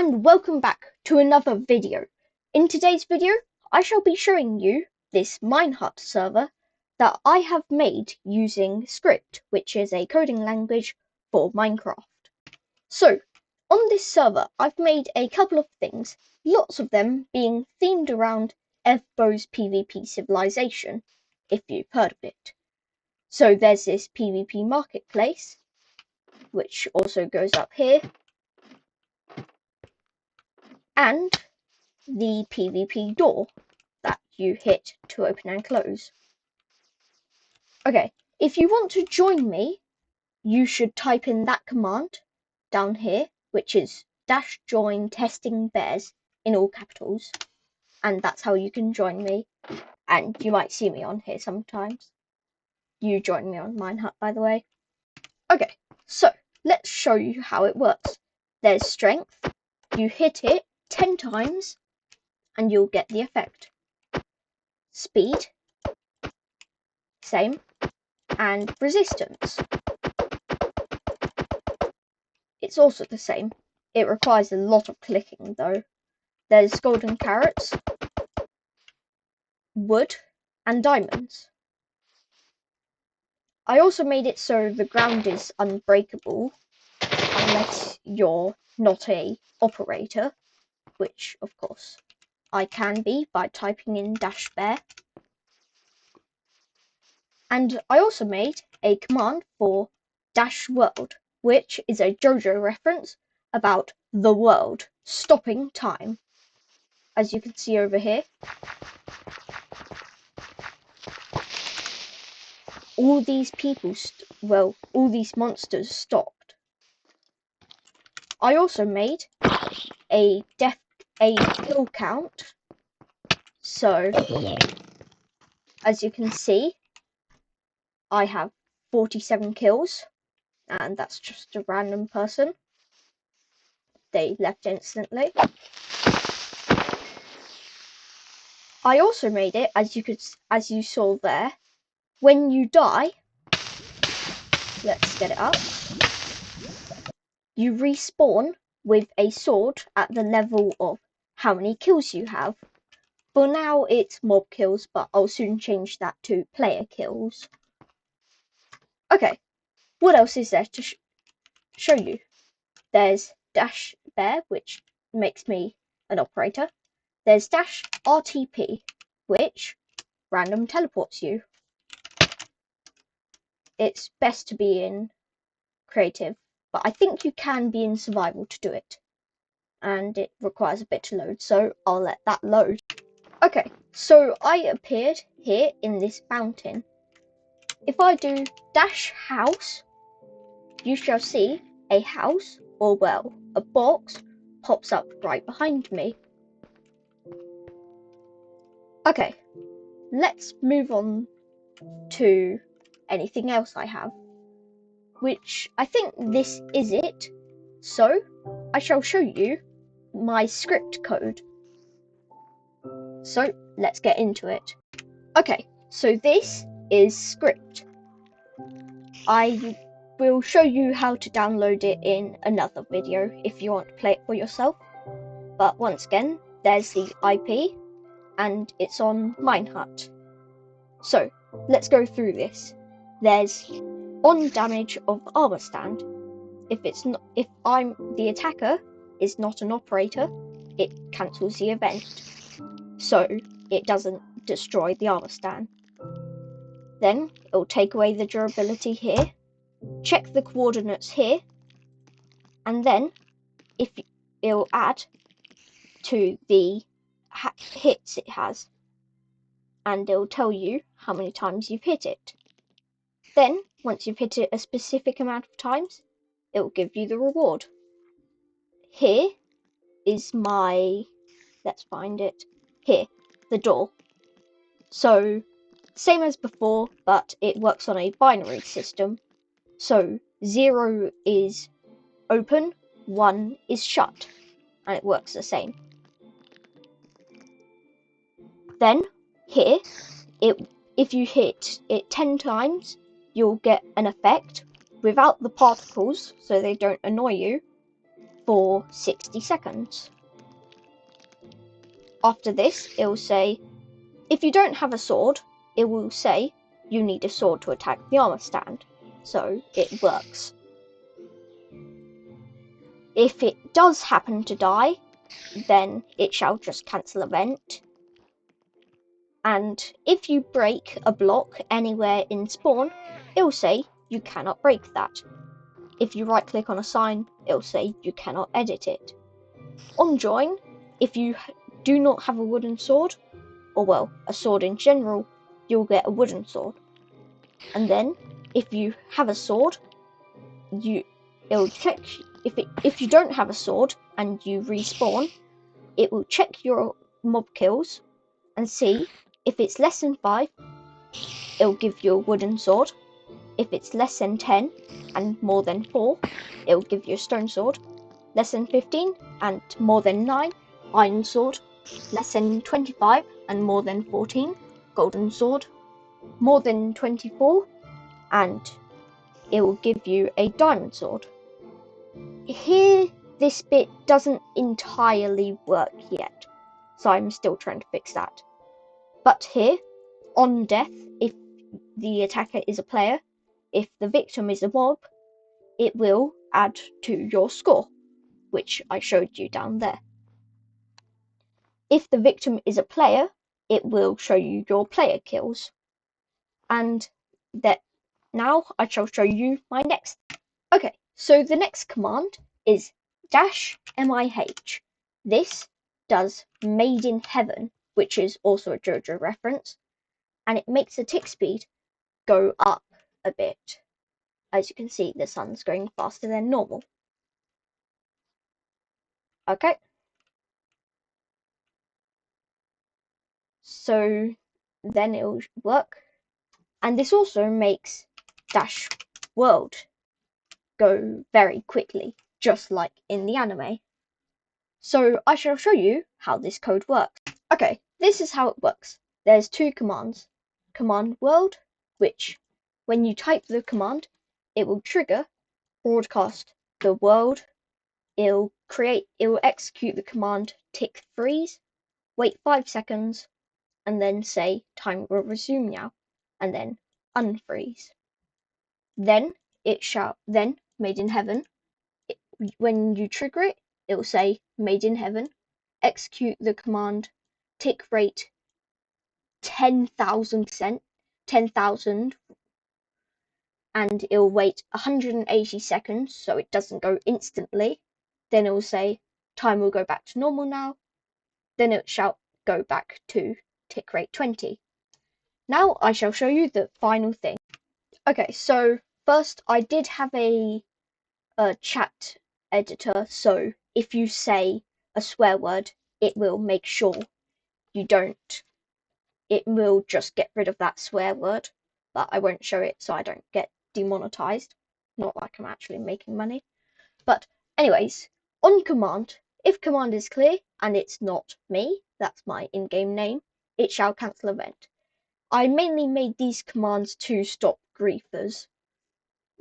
and welcome back to another video. In today's video, I shall be showing you this Minehut server that I have made using Skript, which is a coding language for Minecraft. So, on this server, I've made a couple of things, lots of them being themed around Evbo's PvP civilization, if you've heard of it. So there's this PvP marketplace, which also goes up here, and the PvP door that you hit to open and close. Okay, if you want to join me, you should type in that command down here, which is --join TESTINGBEARS in all capitals, and that's how you can join me, and you might see me on here sometimes. You join me on Minehut, by the way. Okay, so let's show you how it works. There's strength, you hit it 10 times and you'll get the effect. Speed, same, and resistance. It's also the same. It requires a lot of clicking though. There's golden carrots, wood, and diamonds. I also made it so the ground is unbreakable unless you're not an operator, which of course I can be by typing in -bear. And I also made a command for -world, which is a JoJo reference about the world stopping time. As you can see over here, all these people, all these monsters stopped. I also made a kill count. So, as you can see, I have 47 kills, and that's just a random person. They left instantly. I also made it, as you saw there, when you die, let's get it up, you respawn with a sword at the level of how many kills you have. For now it's mob kills, but I'll soon change that to player kills. Okay, what else is there to show you? There's -bear, which makes me an operator. There's -RTP, which random teleports you. It's best to be in creative, but I think you can be in survival to do it. And it requires a bit to load, so I'll let that load. Okay, so I appeared here in this fountain. If I do -house, you shall see a house, or well, a box pops up right behind me. Okay, let's move on to anything else I have, which I think this is it. So I shall show you my script code. So let's get into it. Okay, so this is Skript. I will show you how to download it in another video if you want to play it for yourself. But once again, there's the IP and it's on Minehut. So let's go through this. There's on damage of armor stand. If I'm the attacker is not an operator, it cancels the event, so it doesn't destroy the armor stand. Then it'll take away the durability here, check the coordinates here, and then it'll add to the hits it has, and it'll tell you how many times you've hit it. Then once you've hit it a specific amount of times, it will give you the reward. Here is let's find it, here, the door. So, same as before, but it works on a binary system. So, 0 is open, 1 is shut, and it works the same. Then, here, if you hit it 10 times, you'll get an effect without the particles, so they don't annoy you. for 60 seconds. After this, it will say, if you don't have a sword, it will say you need a sword to attack the armor stand. So it works. If it does happen to die, then it shall just cancel event. And if you break a block anywhere in spawn, it will say you cannot break that. If you right click on a sign, it will say you cannot edit it. On join, if you do not have a wooden sword, or well, a sword in general, you'll get a wooden sword. And then, if you have a sword, it'll check if you don't have a sword and you respawn, it will check your mob kills and see if it's less than 5, it'll give you a wooden sword. If it's less than 10 and more than 4, it'll give you a stone sword. Less than 15 and more than 9, iron sword. Less than 25 and more than 14, golden sword. More than 24, and it will give you a diamond sword. Here, this bit doesn't entirely work yet, so I'm still trying to fix that. But here, on death, if the attacker is a player, if the victim is a mob, it will add to your score, which I showed you down there. If the victim is a player, it will show you your player kills. And that now I shall show you my next. Okay, so the next command is -mih. This does Made in Heaven, which is also a JoJo reference, and it makes the tick speed go up a bit. As you can see, the sun's going faster than normal. Okay. So then it'll work. And this also makes -world go very quickly, just like in the anime. So I shall show you how this code works. Okay, this is how it works. There's two commands. Command world, which when you type the command, it will trigger broadcast the world. It will execute the command tick freeze, wait 5 seconds, and then say time will resume now, and then unfreeze. Then Made in Heaven, when you trigger it, it will say Made in Heaven, execute the command tick rate 10,000%, 10,000, and it will wait 180 seconds so it doesn't go instantly. Then it will say time will go back to normal now. Then it shall go back to tick rate 20. Now I shall show you the final thing. Okay, so first I did have a chat editor, so if you say a swear word, it will make sure you don't. It will just get rid of that swear word, but I won't show it so I don't get demonetized. Not like I'm actually making money. But anyways, on command, if command is clear and it's not me, that's my in-game name, it shall cancel event. I mainly made these commands to stop griefers,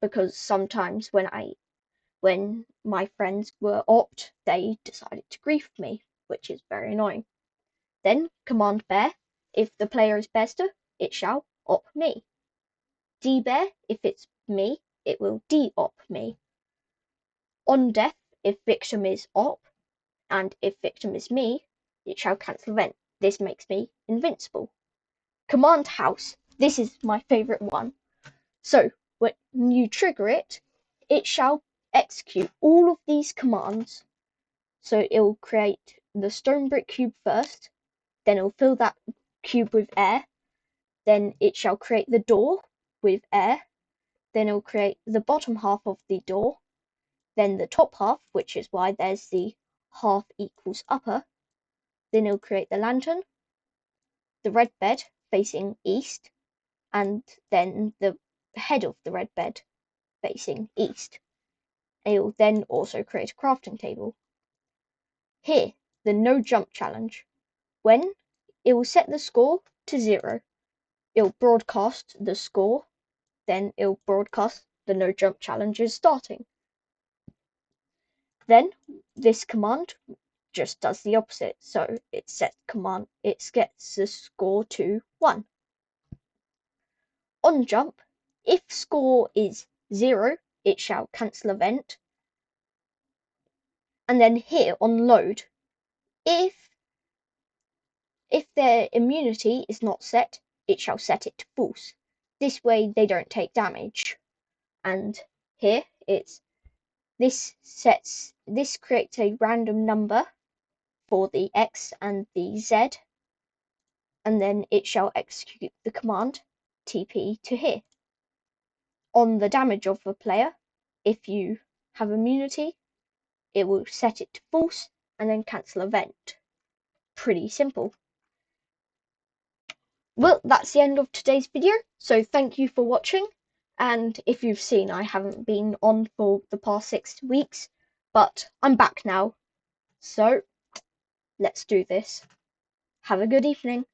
because sometimes when my friends were opt, they decided to grief me, which is very annoying. Then command bear, if the player is bearster, it shall op me. D-bear, if it's me, it will de-op me. On death, if victim is op, and if victim is me, it shall cancel event. This makes me invincible. Command house, this is my favourite one. So when you trigger it, it shall execute all of these commands. So it will create the stone brick cube first, then it will fill that cube with air, then it shall create the door with air, then it will create the bottom half of the door, then the top half, which is why there's the half equals upper, then it will create the lantern, the red bed facing east, and then the head of the red bed facing east. It will then also create a crafting table. Here, the no jump challenge. When it will set the score to 0, it will broadcast the score, then it will broadcast the no jump challenge is starting. Then this command just does the opposite. So it sets the score to 1. On jump, if score is 0, it shall cancel event. And then here on load, if their immunity is not set, it shall set it to false. This way they don't take damage. And here this creates a random number for the X and the Z, and then it shall execute the command TP to here. On the damage of the player, if you have immunity, it will set it to false and then cancel event. Pretty simple. Well, that's the end of today's video, so thank you for watching. And if you've seen, I haven't been on for the past 6 weeks, but I'm back now. So let's do this. Have a good evening.